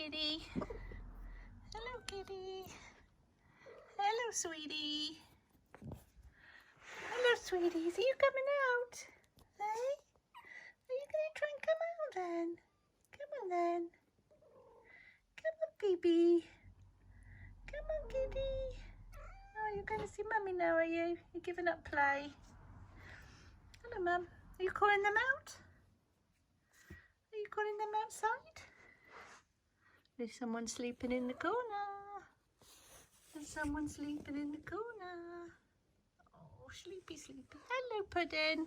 kitty. Hello, kitty. Hello, sweetie. Hello, sweeties. Are you coming out? Hey? Are you going to try and come out then? Come on then. Come on, baby. Come on, kitty. Oh, you're going to see Mummy now, are you? You're giving up play. Hello, Mum. Are you calling them out? Are you calling them outside? There's someone sleeping in the corner. There's someone sleeping in the corner. Oh, sleepy, sleepy. Hello, Puddin.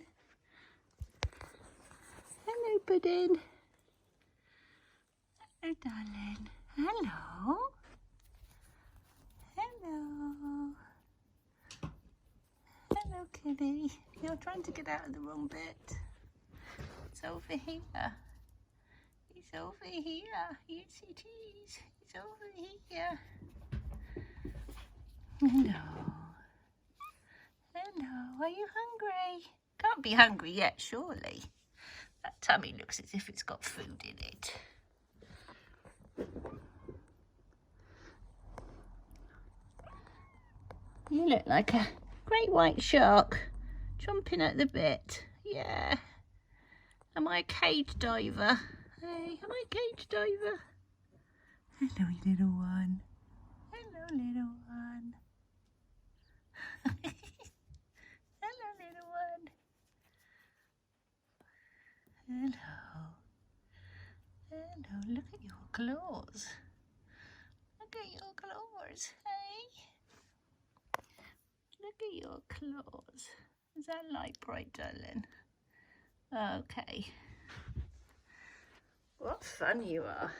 Hello, Puddin. Hello, darling. Hello. Hello. Hello, kitty. You're trying to get out of the wrong bit. It's over here. It's over here. Yes, it is. It's over here. Hello. Hello. Are you hungry? Can't be hungry yet, surely. That tummy looks as if it's got food in it. You look like a great white shark, chomping at the bit. Yeah. Am I a cage diver? Hey, am I a cage diver? Hello, little one. Hello, little one. Hello, little one. Hello. Hello, look at your claws. Look at your claws, hey? Look at your claws. Is that light bright, darling? Okay. What fun you are.